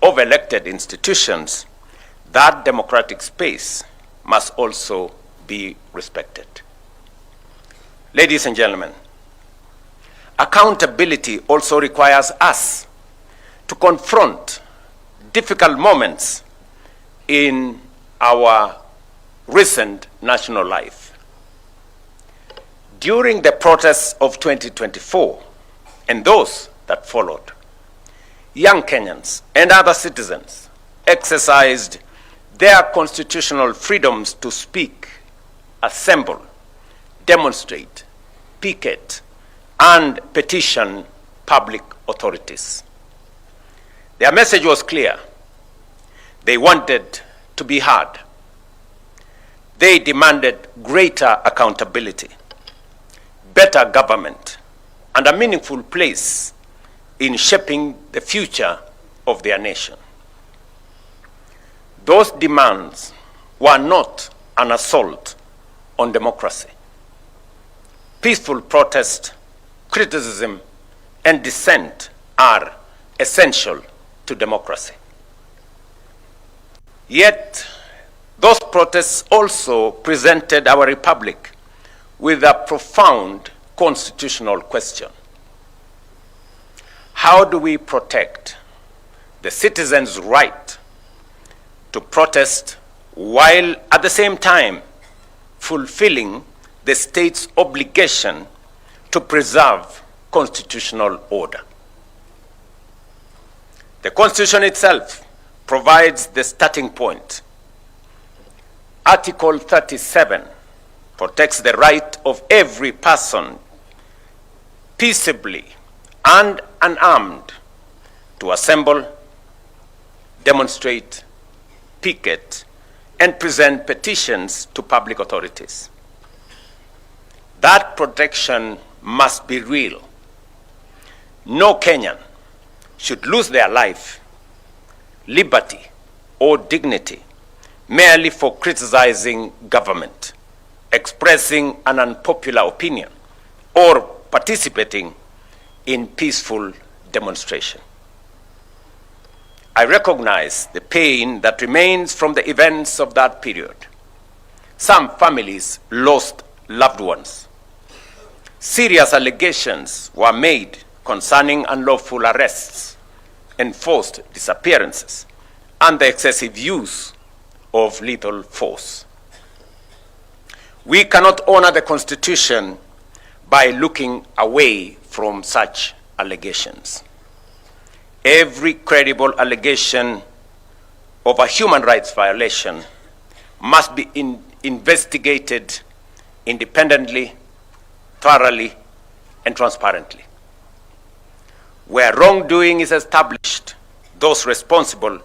of elected institutions, that democratic space must also be respected. Ladies and gentlemen, accountability also requires us to confront difficult moments in our recent national life. During the protests of 2024 and those that followed, young Kenyans and other citizens exercised their constitutional freedoms to speak, assemble, demonstrate, picket, and petition public authorities. Their message was clear. They wanted to be heard. They demanded greater accountability, better government, and a meaningful place in shaping the future of their nation. Those demands were not an assault on democracy. Peaceful protest, criticism, and dissent are essential to democracy. Yet, those protests also presented our republic with a profound constitutional question. How do we protect the citizens' right to protest while at the same time fulfilling the state's obligation to preserve constitutional order? The Constitution itself provides the starting point. Article 37 protects the right of every person peaceably and unarmed to assemble, demonstrate, picket, and present petitions to public authorities. That protection must be real. No Kenyan should lose their life, liberty, or dignity merely for criticizing government, expressing an unpopular opinion, or participating in peaceful demonstration. I recognize the pain that remains from the events of that period. Some families lost loved ones. Serious allegations were made concerning unlawful arrests, enforced disappearances, and the excessive use of lethal force. We cannot honor the Constitution by looking away from such allegations. Every credible allegation of a human rights violation must be investigated independently, thoroughly, and transparently. Where wrongdoing is established, those responsible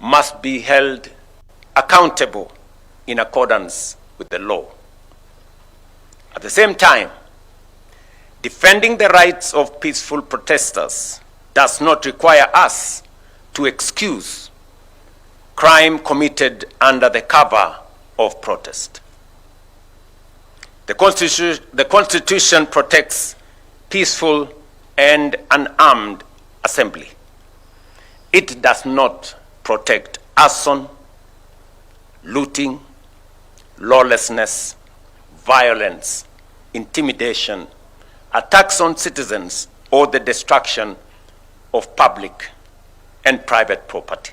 must be held accountable in accordance with the law. At the same time, defending the rights of peaceful protesters does not require us to excuse crime committed under the cover of protest. The Constitution protects peaceful and unarmed assembly. It does not protect arson, looting, lawlessness, violence, intimidation, attacks on citizens, or the destruction of public and private property.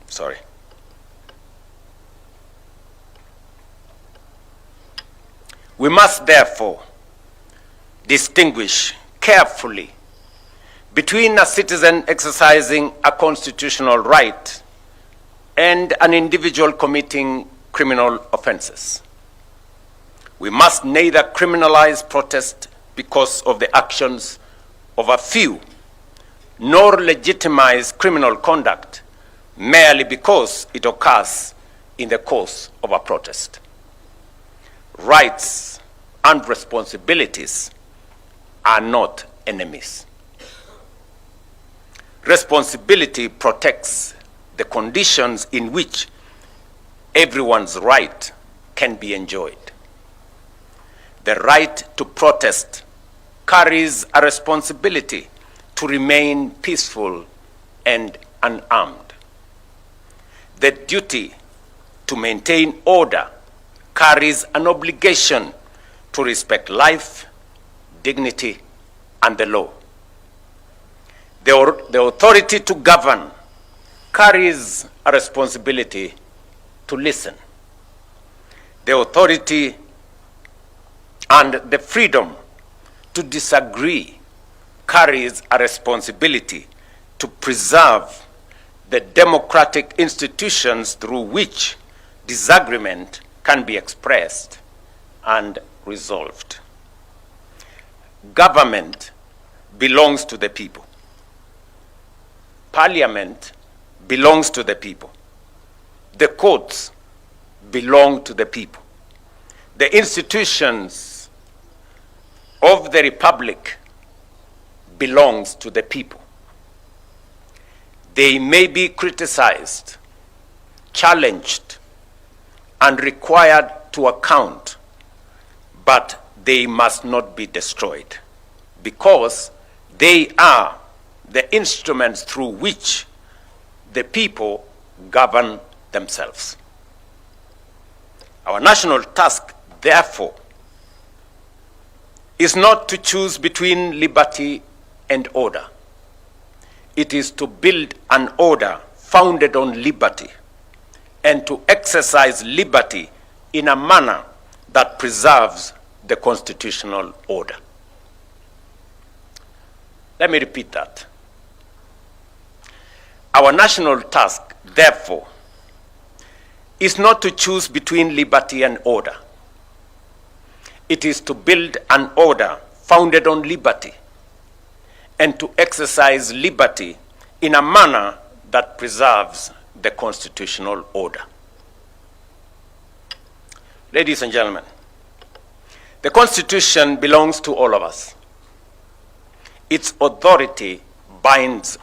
Sorry. We must therefore distinguish carefully between a citizen exercising a constitutional right and an individual committing criminal offenses. We must neither criminalize protest because of the actions of a few, nor legitimize criminal conduct merely because it occurs in the course of a protest. Rights and responsibilities are not enemies. Responsibility protects the conditions in which everyone's right can be enjoyed. The right to protest carries a responsibility to remain peaceful and unarmed. The duty to maintain order carries an obligation to respect life, dignity, and the law. The authority to govern carries a responsibility to listen. The authority and the freedom to disagree carries a responsibility to preserve the democratic institutions through which disagreement can be expressed and resolved. Government belongs to the people. Parliament belongs to the people. The courts belong to the people. The institutions of the republic belongs to the people. They may be criticized, challenged, and required to account, but they must not be destroyed, because they are the instruments through which the people govern themselves. Our national task, therefore, is not to choose between liberty and order. It is to build an order founded on liberty and to exercise liberty in a manner that preserves the constitutional order. Let me repeat that. Our national task, therefore, is not to choose between liberty and order. It is to build an order founded on liberty and to exercise liberty in a manner that preserves the constitutional order. Ladies and gentlemen, the Constitution belongs to all of us. Its authority binds